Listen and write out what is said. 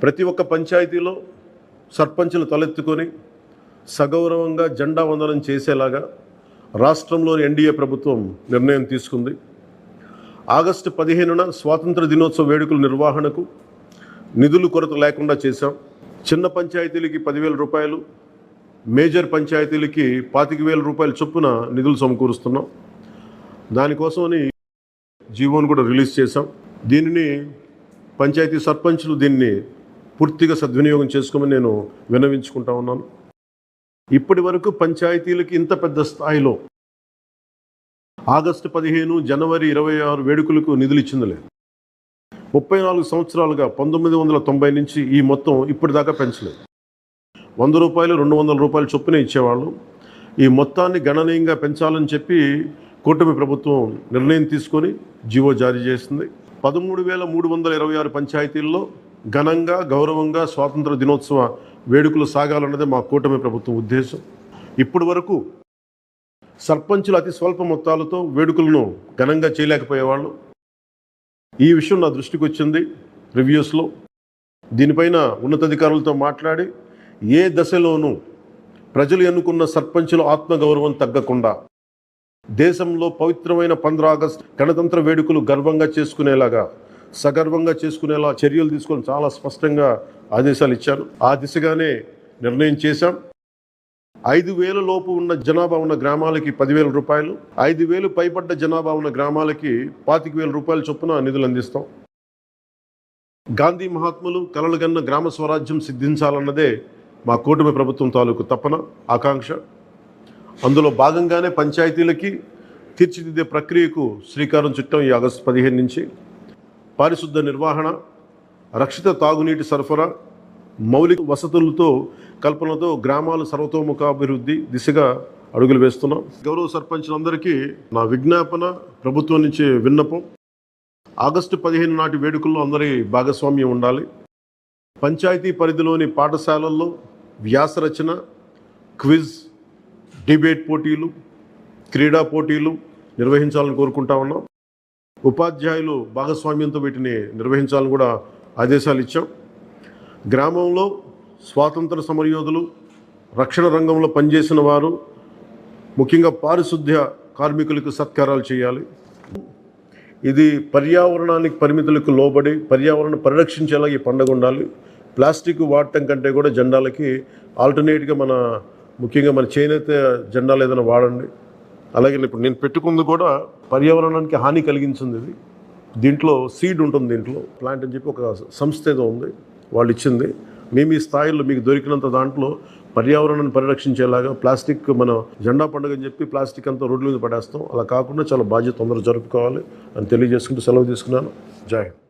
ప్రతి ఒక్క పంచాయతీలో సర్పంచులు తలెత్తుకొని సగౌరవంగా జెండా వందనం చేసేలాగా రాష్ట్రంలోని ఎన్డీఏ ప్రభుత్వం నిర్ణయం తీసుకుంది. ఆగస్టు 15న స్వాతంత్ర దినోత్సవ వేడుకల నిర్వహణకు నిధులు కొరత లేకుండా చేశాం. చిన్న పంచాయతీలకి 10,000 రూపాయలు, మేజర్ పంచాయతీలకి 25,000 రూపాయల చొప్పున నిధులు సమకూరుస్తున్నాం. దానికోసమని జీవోను కూడా రిలీజ్ చేశాం. దీనిని పంచాయతీ సర్పంచులు దీన్ని పూర్తిగా సద్వినియోగం చేసుకోమని నేను విన్నవించుకుంటా ఉన్నాను. ఇప్పటి వరకు పంచాయతీలకి ఇంత పెద్ద స్థాయిలో ఆగస్టు 15, జనవరి 26 వేడుకలకు నిధులు ఇచ్చింది లేదు. 34 సంవత్సరాలుగా 1990 నుంచి ఈ మొత్తం ఇప్పటిదాకా పెంచలేదు. 100 రూపాయలు, 200 రూపాయలు చొప్పున ఇచ్చేవాళ్ళు. ఈ మొత్తాన్ని గణనీయంగా పెంచాలని చెప్పి కూటమి ప్రభుత్వం నిర్ణయం తీసుకొని జీవో జారీ చేసింది. 13,326 పంచాయతీల్లో ఘనంగా గౌరవంగా స్వాతంత్ర దినోత్సవ వేడుకలు సాగాలన్నదే మా కూటమి ప్రభుత్వం ఉద్దేశం. ఇప్పటి వరకు సర్పంచులు అతి స్వల్ప మొత్తాలతో వేడుకలను ఘనంగా చేయలేకపోయేవాళ్ళు. ఈ విషయం నా దృష్టికి వచ్చింది రివ్యూస్లో. దీనిపైన ఉన్నతాధికారులతో మాట్లాడి ఏ దశలోనూ ప్రజలు ఎన్నుకున్న సర్పంచుల ఆత్మగౌరవం తగ్గకుండా దేశంలో పవిత్రమైన 15 ఆగస్టు గణతంత్ర వేడుకలు గర్వంగా చేసుకునేలాగా, సగర్వంగా చేసుకునేలా చర్యలు తీసుకొని చాలా స్పష్టంగా ఆదేశాలు ఇచ్చారు. ఆ దిశగానే నిర్ణయం చేశాం. 5,000 లోపు ఉన్న జనాభా ఉన్న గ్రామాలకి 10,000 రూపాయలు, 5,000 పైబడ్డ జనాభా ఉన్న గ్రామాలకి 25,000 రూపాయల చొప్పున నిధులు అందిస్తాం. గాంధీ మహాత్ములు కలలుగన్న గ్రామ స్వరాజ్యం సిద్ధించాలన్నదే మా కూటమి ప్రభుత్వం తాలూకు తపన, ఆకాంక్ష. అందులో భాగంగానే పంచాయతీలకి తీర్చిదిద్దే ప్రక్రియకు శ్రీకారం చుట్టాం. ఈ ఆగస్టు 15 నుంచి పారిశుద్ధ నిర్వహణ, రక్షిత తాగునీటి సరఫరా, మౌలిక వసతులతో కల్పనతో గ్రామాల సర్వతోముఖాభివృద్ధి దిశగా అడుగులు వేస్తున్నాం. గౌరవ సర్పంచులందరికీ నా విజ్ఞాపన, ప్రభుత్వం నుంచి విన్నపం, ఆగస్టు 15 నాటి వేడుకల్లో అందరి భాగస్వామ్యం ఉండాలి. పంచాయతీ పరిధిలోని పాఠశాలల్లో వ్యాసరచన, క్విజ్, డిబేట్ పోటీలు, క్రీడా పోటీలు నిర్వహించాలని కోరుకుంటా ఉన్నాం. ఉపాధ్యాయులు భాగస్వామ్యంతో వీటిని నిర్వహించాలని కూడా ఆదేశాలు ఇచ్చాం. గ్రామంలో స్వాతంత్ర సమరయోధులు, రక్షణ రంగంలో పనిచేసిన వారు, ముఖ్యంగా పారిశుద్ధ్య కార్మికులకు సత్కారాలు చేయాలి. ఇది పర్యావరణానికి పరిమితులకు లోబడి పర్యావరణ పరిరక్షించేలా ఈ పండుగ ఉండాలి. ప్లాస్టిక్ వాడటం కంటే కూడా జెండాలకి ఆల్టర్నేట్గా ముఖ్యంగా మన చేనేత జెండాలు ఏదైనా వాడండి. అలాగే ఇప్పుడు నేను పెట్టుకుంది కూడా పర్యావరణానికి హాని కలిగించింది. ఇది దీంట్లో సీడ్ ఉంటుంది, దీంట్లో ప్లాంట్ అని చెప్పి ఒక సంస్థ ఏదో ఉంది, వాళ్ళు ఇచ్చింది. మేము ఈ స్థాయిలో మీకు దొరికినంత దాంట్లో పర్యావరణాన్ని పరిరక్షించేలాగా ప్లాస్టిక్ మన జెండా పండుగ అని చెప్పి ప్లాస్టిక్ అంతా రోడ్ల మీద పడేస్తాం. అలా కాకుండా చాలా బాధ్యత తొందరగా జరుపుకోవాలి అని తెలియజేసుకుంటూ సెలవు తీసుకున్నాను. జై హింద్.